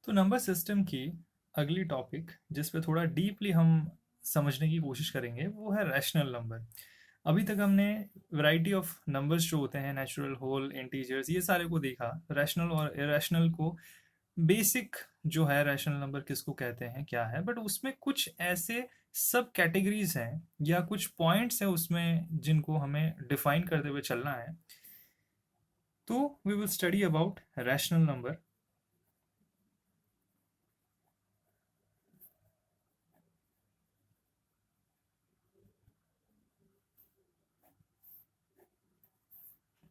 तो number system की अगली टॉपिक जिस पे थोड़ा डीपली हम समझने की कोशिश करेंगे वो है रैशनल नंबर। अभी तक हमने वैरायटी ऑफ नंबर्स जो होते हैं नेचुरल, होल, इंटीजर्स, ये सारे को देखा। रैशनल और इरेशनल को, बेसिक जो है रैशनल नंबर किसको कहते हैं क्या है, बट उसमें कुछ ऐसे सब कैटेगरीज हैं या कुछ पॉइंट्स हैं उसमें जिनको हमें डिफाइन करते हुए चलना है। तो we will study about rational number.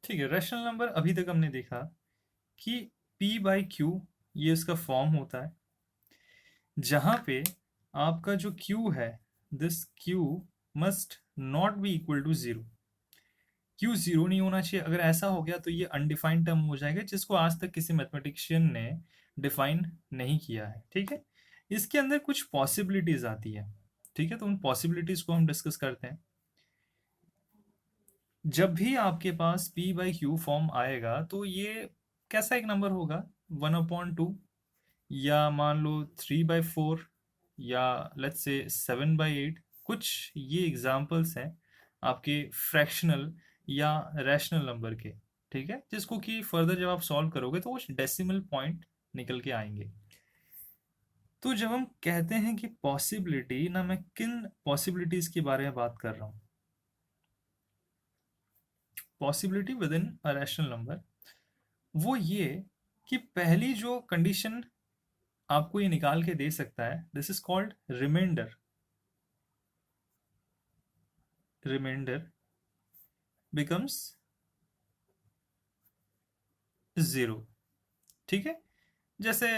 ठीक है, रैशनल नंबर अभी तक हमने देखा कि p बाई क्यू ये इसका फॉर्म होता है, जहाँ पे आपका जो q है, this q must not be equal to zero. q zero नहीं होना चाहिए। अगर ऐसा हो गया तो ये अनडिफाइंड टर्म हो जाएगा जिसको आज तक किसी मैथमेटिशियन ने डिफाइन नहीं किया है। ठीक है, इसके अंदर कुछ पॉसिबिलिटीज आती है। ठीक है, तो उन पॉसिबिलिटीज को हम डिस्कस करते हैं। जब भी आपके पास p बाई क्यू फॉर्म आएगा तो ये कैसा एक नंबर होगा? 1/2, या मान लो 3/4, या लेट्स से 7/8। कुछ ये एग्जांपल्स हैं आपके फ्रैक्शनल या रैशनल नंबर के। ठीक है, जिसको कि फर्दर जब आप सॉल्व करोगे तो वो डेसिमल पॉइंट निकल के आएंगे। तो जब हम कहते हैं कि पॉसिबिलिटी ना, मैं किन पॉसिबिलिटीज के बारे में बात कर रहा हूँ? Possibility with in a rational number वो ये कि पहली जो कंडीशन आपको ये निकाल के दे सकता है, this is called remainder. Remainder becomes zero. ठीक है, जैसे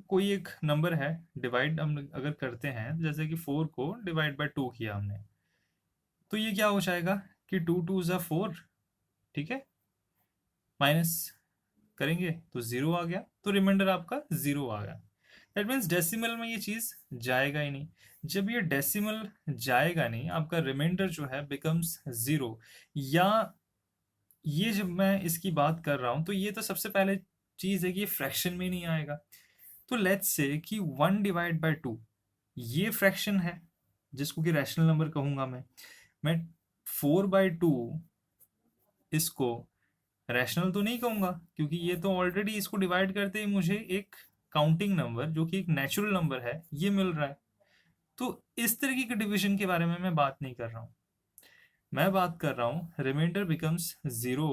कोई एक नंबर है, डिवाइड हम अगर करते हैं, जैसे कि 4 को डिवाइड बाय 2 किया हमने, तो ये क्या हो जाएगा कि 2 2 ज़ा 4। ठीक है, माइनस करेंगे तो ज़ीरो आ गया, तो रिमाइंडर आपका ज़ीरो आ गया। दैट मीन्स डेसिमल में ये चीज़ जाएगा ही नहीं। जब ये डेसिमल जाएगा नहीं, आपका रिमाइंडर जो है बिकम्स ज़ीरो। या ये जब मैं इसकी बात कर रहा हूँ तो ये तो सबसे पहले चीज़ है कि ये फ्रैक्शन में नहीं आएगा। तो लेट्स से कि 1/2 ये फ्रैक्शन है, जिसको कि रैशनल नंबर कहूंगा मैं 4/2 इसको रैशनल तो नहीं कहूंगा, क्योंकि ये तो ऑलरेडी इसको डिवाइड करते ही मुझे एक काउंटिंग नंबर जो कि एक नेचुरल नंबर है ये मिल रहा है। तो इस तरीके के डिवीजन के बारे में मैं बात नहीं कर रहा हूँ। मैं बात कर रहा हूँ रिमाइंडर बिकम्स ज़ीरो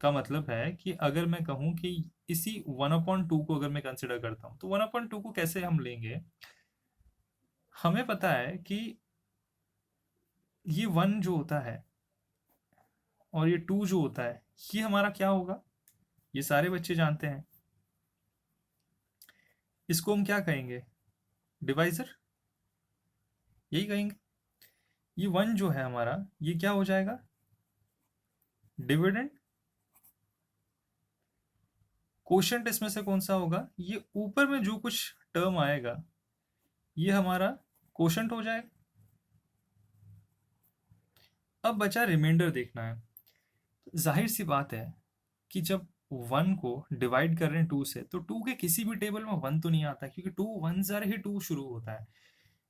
का मतलब है कि अगर मैं कहूँ कि इसी 1/2 को अगर मैं कंसिडर करता हूँ, तो 1/2 को कैसे हम लेंगे? हमें पता है कि ये 1 जो होता है और ये 2 जो होता है, ये हमारा क्या होगा? ये सारे बच्चे जानते हैं। इसको हम क्या कहेंगे? डिवाइजर, यही कहेंगे। ये 1 जो है हमारा, ये क्या हो जाएगा? डिविडेंड। कोशेंट इसमें से कौन सा होगा? ये ऊपर में जो कुछ टर्म आएगा ये हमारा कोशेंट हो जाएगा। अब बचा रिमाइंडर देखना है। जाहिर सी बात है कि जब 1 को डिवाइड कर रहे हैं 2 से, तो 2 के किसी भी टेबल में 1 तो नहीं आता, क्योंकि 2 1 ज़र ही 2 शुरू होता है।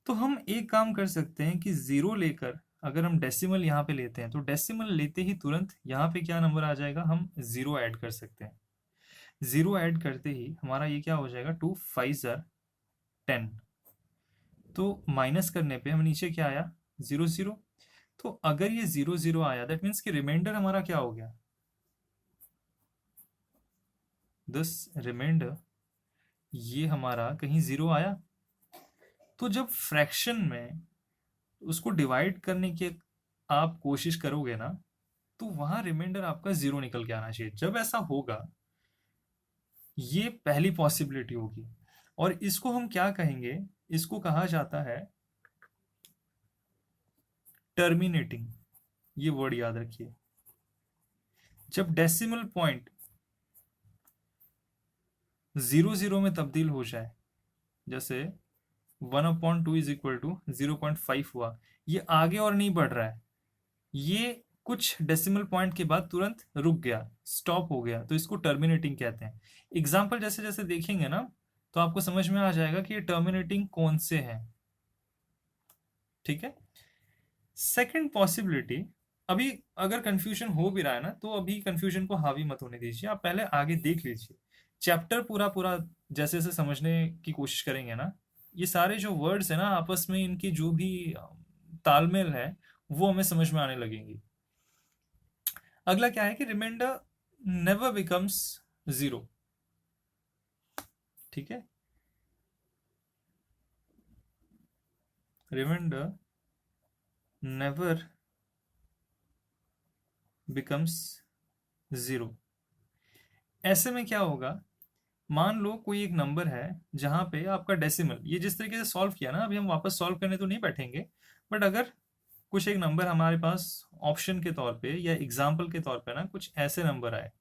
तो हम एक काम कर सकते हैं कि ज़ीरो लेकर अगर हम डेसिमल यहाँ पे लेते हैं, तो डेसिमल लेते ही तुरंत यहाँ पे क्या नंबर आ जाएगा? हम ज़ीरो ऐड कर सकते हैं। ज़ीरो ऐड करते ही हमारा ये क्या हो जाएगा? 2 5 ज़र 10। तो माइनस करने पे हम नीचे क्या आया? Zero zero. तो अगर ये ज़ीरो ज़ीरो आया, दैट मीन्स कि रिमाइंडर हमारा क्या हो गया? दिस रिमाइंडर, ये हमारा कहीं ज़ीरो आया। तो जब फ्रैक्शन में उसको डिवाइड करने की आप कोशिश करोगे ना, तो वहां रिमाइंडर आपका ज़ीरो निकल के आना चाहिए। जब ऐसा होगा, ये पहली पॉसिबिलिटी होगी। और इसको हम क्या कहेंगे? इसको कहा जाता है टर्मिनेटिंग। ये वर्ड याद रखिए। जब डेसिमल पॉइंट ज़ीरो ज़ीरो में तब्दील हो जाए, जैसे 1/2 = 0.5 हुआ, ये आगे और नहीं बढ़ रहा है, ये कुछ डेसिमल पॉइंट के बाद तुरंत रुक गया, स्टॉप हो गया, तो इसको टर्मिनेटिंग कहते हैं। एग्जाम्पल जैसे जैसे देखेंगे ना, तो आपको समझ में आ जाएगा कि ये टर्मिनेटिंग कौन से हैं। ठीक है। सेकंड पॉसिबिलिटी, अभी अगर कंफ्यूजन हो भी रहा है ना, तो अभी कंफ्यूजन को हावी मत होने दीजिए, आप पहले आगे देख लीजिए। चैप्टर पूरा पूरा जैसे जैसे समझने की कोशिश करेंगे ना, ये सारे जो वर्ड्स है ना आपस में इनकी जो भी तालमेल है वो हमें समझ में आने लगेंगी। अगला क्या है कि रिमाइंडर नेवर बिकम्स जीरो। ठीक है। Remainder never becomes zero. ऐसे में क्या होगा, मान लो कोई एक नंबर है जहां पे आपका डेसिमल, ये जिस तरीके से सॉल्व किया ना, अभी हम वापस सॉल्व करने तो नहीं बैठेंगे, बट अगर कुछ एक नंबर हमारे पास ऑप्शन के तौर पे या एग्जाम्पल के तौर पे ना कुछ ऐसे नंबर आए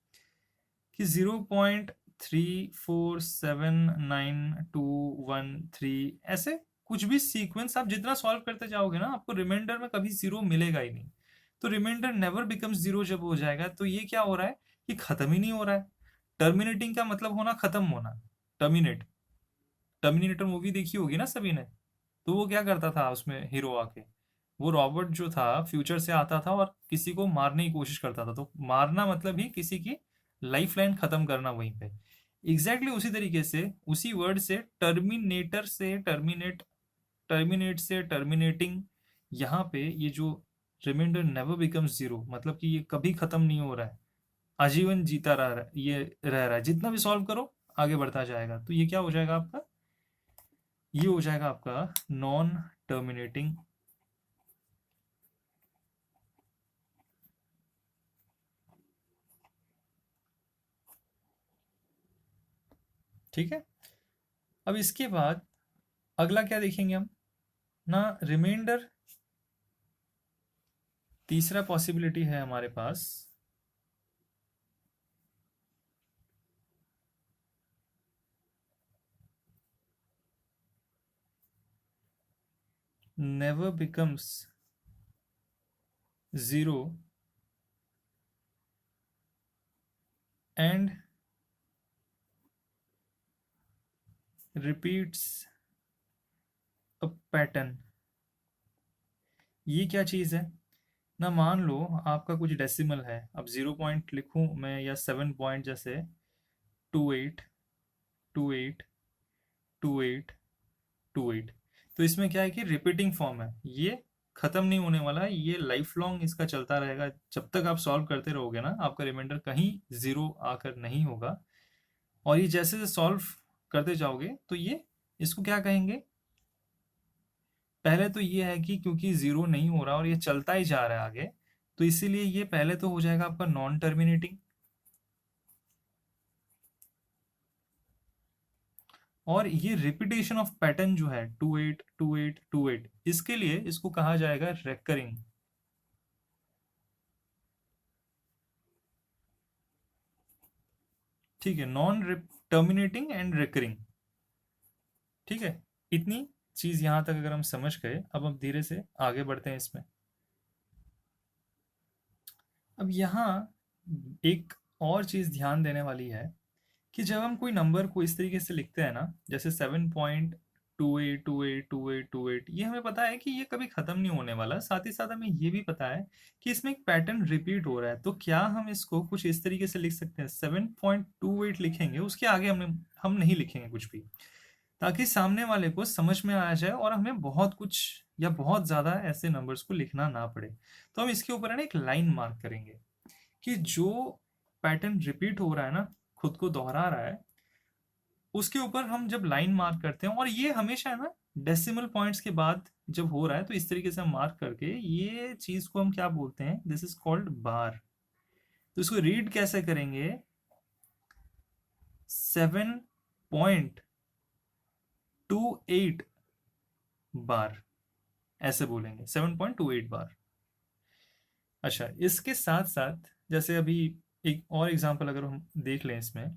कि 0.34799213, ऐसे कुछ भी सीक्वेंस आप जितना सॉल्व करते जाओगे ना आपको रिमाइंडर में कभी जीरो मिलेगा ही नहीं। तो रिमाइंडर नेवर बिकम्स जीरो जब हो जाएगा तो ये क्या हो रहा है कि खत्म ही नहीं हो रहा है। टर्मिनेटिंग का मतलब होना खत्म होना, टर्मिनेट। टर्मिनेटर मूवी देखी होगी ना सभी ने। तो वो क्या करता था उसमें हीरो आके, वो रॉबर्ट जो था फ्यूचर से आता था और किसी को मारने की कोशिश करता था, तो मारना मतलब ही किसी की लाइफ लाइन खत्म करना वहीं पे। एग्जैक्टली उसी तरीके से, उसी वर्ड से टर्मिनेटर से टर्मिनेट, टर्मिनेट से टर्मिनेटिंग, यहाँ पे ये जो रिमाइंडर नेवर बिकम्स जीरो मतलब कि ये कभी खत्म नहीं हो रहा है, आजीवन जीता रह रहा है, ये रह रहा है, जितना भी सॉल्व करो आगे बढ़ता जाएगा। तो ये क्या हो जाएगा आपका, ये हो जाएगा आपका नॉन टर्मिनेटिंग। ठीक है। अब इसके बाद अगला क्या देखेंगे हम ना, रिमाइंडर, तीसरा पॉसिबिलिटी है हमारे पास, never becomes zero and repeats a pattern. ये क्या चीज़ है ना, मान लो आपका कुछ डेसिमल है, अब 0 पॉइंट लिखूं मैं या 7 पॉइंट, जैसे 28, 28, 28, 28। तो इसमें क्या है कि रिपीटिंग फॉर्म है, ये खत्म नहीं होने वाला है, ये लाइफ लॉन्ग इसका चलता रहेगा, जब तक आप सॉल्व करते रहोगे ना आपका रिमाइंडर कहीं जीरो आकर नहीं होगा। और ये जैसे जैसे सॉल्व करते जाओगे तो ये, इसको क्या कहेंगे, पहले तो ये है कि क्योंकि जीरो नहीं हो रहा और ये चलता ही जा रहा है आगे, तो इसीलिए ये पहले तो हो जाएगा आपका नॉन टर्मिनेटिंग। और ये रिपीटेशन ऑफ पैटर्न जो है 28, 28, 28, इसके लिए इसको कहा जाएगा रेकरिंग। ठीक है, नॉन टर्मिनेटिंग एंड रेकरिंग। ठीक है। इतनी चीज यहां तक अगर हम समझ गए, अब हम धीरे से आगे बढ़ते हैं इसमें। अब यहाँ एक और चीज ध्यान देने वाली है कि जब हम कोई नंबर को इस तरीके से लिखते हैं ना, जैसे 7.28282828, ये हमें पता है कि ये कभी खत्म नहीं होने वाला, साथ ही साथ हमें ये भी पता है कि इसमें एक पैटर्न रिपीट हो रहा है। तो क्या हम इसको कुछ इस तरीके से लिख सकते हैं, 7.28 लिखेंगे, उसके आगे हम नहीं लिखेंगे कुछ भी, ताकि सामने वाले को समझ में आ जाए और हमें बहुत कुछ या बहुत ज्यादा ऐसे नंबर्स को लिखना ना पड़े। तो हम इसके ऊपर है ना एक लाइन मार्क करेंगे कि जो पैटर्न रिपीट हो रहा है ना, खुद को दोहरा रहा है, उसके ऊपर हम जब लाइन मार्क करते हैं, और ये हमेशा है ना डेसिमल पॉइंट्स के बाद जब हो रहा है, तो इस तरीके से हम मार्क करके ये चीज को हम क्या बोलते हैं, दिस इज कॉल्ड बार। तो इसको रीड कैसे करेंगे, 7.28 बार, ऐसे बोलेंगे 7.28 बार। अच्छा, इसके साथ साथ जैसे अभी एक और एग्जांपल अगर हम देख लें इसमें,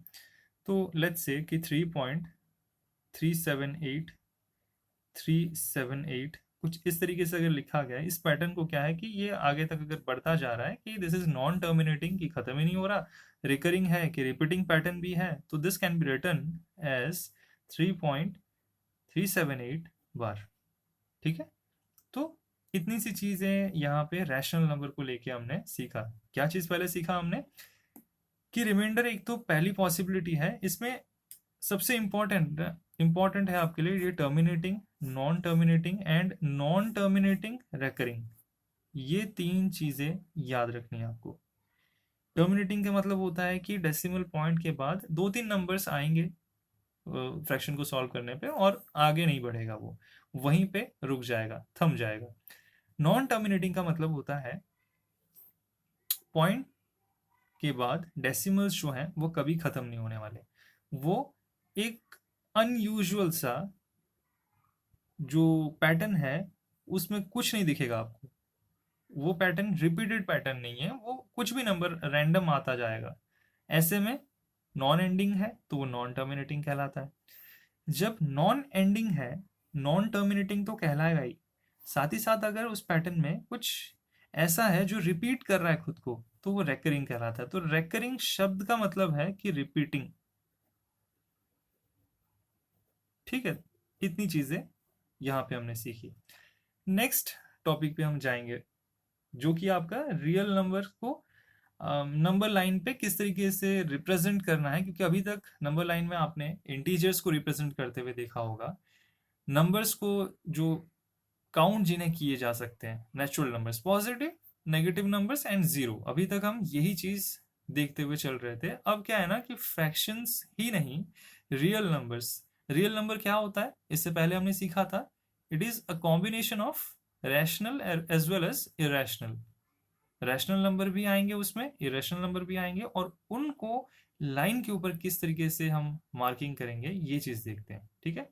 तो लेट्स से कि 3.378 कुछ इस तरीके से अगर लिखा गया है, इस पैटर्न को क्या है कि ये आगे तक अगर बढ़ता जा रहा है कि दिस इज नॉन टर्मिनेटिंग, कि खत्म ही नहीं हो रहा, रिकरिंग है कि रिपीटिंग पैटर्न भी है, तो this can be written as 3.378 bar. ठीक है, तो इतनी सी चीजें यहाँ पे रैशनल नंबर को लेके हमने सीखा। क्या चीज पहले सीखा हमने कि रिमाइंडर एक तो पहली पॉसिबिलिटी है, इसमें सबसे इंपॉर्टेंट है आपके लिए ये terminating, non terminating and non terminating recurring. ये तीन चीजें याद रखनी है आपको। टर्मिनेटिंग का मतलब होता है कि डेसिमल पॉइंट के बाद दो तीन नंबर्स आएंगे फ्रैक्शन को सॉल्व करने पे, और आगे नहीं बढ़ेगा, वो वहीं पे रुक जाएगा, थम जाएगा। नॉन टर्मिनेटिंग का मतलब होता है पॉइंट के बाद डेसिमल्स जो हैं वो कभी खत्म नहीं होने वाले। वो एक अनयूजुअल सा जो पैटर्न है उसमें कुछ नहीं दिखेगा आपको। वो पैटर्न रिपीटेड पैटर्न नहीं है, वो कुछ भी नंबर रैंडम आता जाएगा। ऐसे में नॉन एंडिंग है तो वो नॉन टर्मिनेटिंग कहलाता है। जब नॉन एंडिंग है, नॉन टर्मिनेटिंग तो कहलाएगा ही, साथ ही साथ अगर उस पैटर्न में कुछ ऐसा है जो रिपीट कर रहा है खुद को तो वो रेकरिंग कहलाता है। तो रेकरिंग शब्द का मतलब है कि रिपीटिंग। ठीक है, इतनी चीजें यहाँ पे हमने सीखी। नेक्स्ट टॉपिक पे हम जाएंगे जो कि आपका रियल नंबर को नंबर लाइन पे किस तरीके से रिप्रेजेंट करना है, क्योंकि अभी तक नंबर लाइन में आपने इंटीजर्स को रिप्रेजेंट करते हुए देखा होगा, नंबर्स को जो काउंट जिन्हें किए जा सकते हैं, natural numbers, positive negative numbers and zero. अभी तक हम यही चीज देखते हुए चल रहे थे। अब क्या है ना कि फ्रैक्शंस ही नहीं, रियल नंबर्स। रियल नंबर क्या होता है, इससे पहले हमने सीखा था, it is a combination of rational as well as irrational. Rational number भी आएंगे उसमें, इरेशनल नंबर भी आएंगे, और उनको लाइन के ऊपर किस तरीके से हम मार्किंग करेंगे ये चीज देखते हैं। ठीक है,